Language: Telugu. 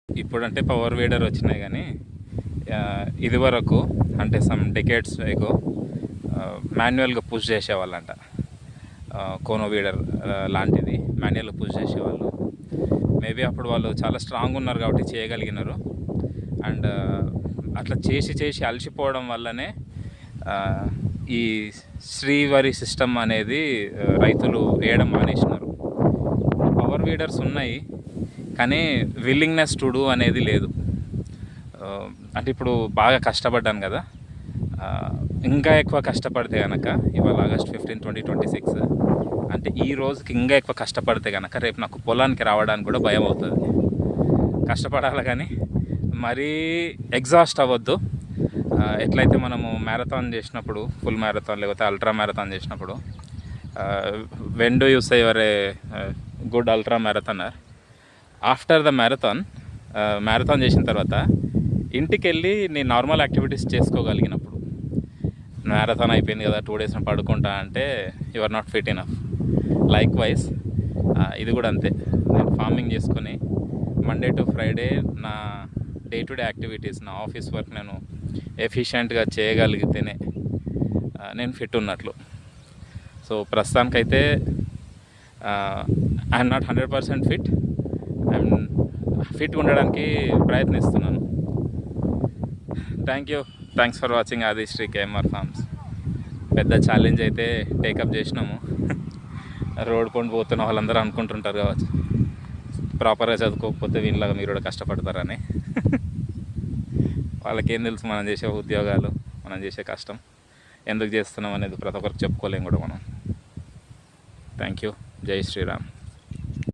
ఇప్పుడంటే పవర్ వీడర్ వచ్చినాయి కానీ ఇదివరకు అంటే సమ్ డెకేడ్స్ ఎగో మాన్యువల్గా పుష్ చేసేవాళ్ళంట. కోనో వీడర్ లాంటిది మాన్యువల్గా పుష్ చేసేవాళ్ళు. మేబీ అప్పుడు వాళ్ళు చాలా స్ట్రాంగ్ ఉన్నారు కాబట్టి చేయగలిగినారు. అండ్ అట్లా చేసి అలసిపోవడం వల్లనే ఈ శ్రీవరి సిస్టమ్ అనేది రైతులు వేయడం మానేసినారు. పవర్ వీడర్స్ ఉన్నాయి కానీ విల్లింగ్నెస్ టు డూ అనేది లేదు. అంటే ఇప్పుడు బాగా కష్టపడ్డాను కదా, ఇంకా ఎక్కువ కష్టపడితే కనుక ఇవాళ ఆగస్ట్ 15, 2026 అంటే ఈ రోజుకి ఇంకా ఎక్కువ కష్టపడితే కనుక రేపు నాకు పొలానికి రావడానికి కూడా భయం అవుతుంది. కష్టపడాలి కానీ మరీ ఎగ్జాస్ట్ అవ్వద్దు. ఎట్లయితే మనము మ్యారథాన్ చేసినప్పుడు, ఫుల్ మ్యారథాన్ లేకపోతే అల్ట్రా మ్యారథాన్ చేసినప్పుడు, when do you say your a good ultra మ్యారథానర్ after the marathon చేసిన తర్వాత ఇంటికి వెళ్ళి నేను నార్మల్ యాక్టివిటీస్ చేసుకోగలిగినప్పుడు, మ్యారథాన్ అయిపోయింది కదా 2 days పడుకుంటా అంటే you are not fit enough. Likewise ఇది కూడా అంతే. నేను ఫార్మింగ్ చేసుకొని మండే టు ఫ్రైడే నా డే టు డే యాక్టివిటీస్, నా ఆఫీస్ వర్క్ నేను ఎఫిషియెంట్గా చేయగలిగితేనే నేను ఫిట్ ఉన్నట్లు. సో ప్రస్తుతానికైతే I'm not 100% fit. I'm fit ఉండడానికి ప్రయత్నిస్తున్నాను. Thanks for watching Adishri KMR farms. పెద్ద ఛాలెంజ్ అయితే టేకప్ చేసినాము. రోడ్ కొండ పోతున్న వాళ్ళందరూ అనుకుంటుంటారు కావచ్చు ప్రాపర్గా చదువుకోకపోతే వీళ్ళలాగా మీరు కూడా కష్టపడతారని. వాళ్ళకేం తెలుసు మనం చేసే ఉద్యోగాలు, మనం చేసే కష్టం ఎందుకు చేస్తున్నాం అనేది ప్రతి ఒక్కరికి చెప్పుకోలేం కూడా మనం. Thank you. జై శ్రీరామ్.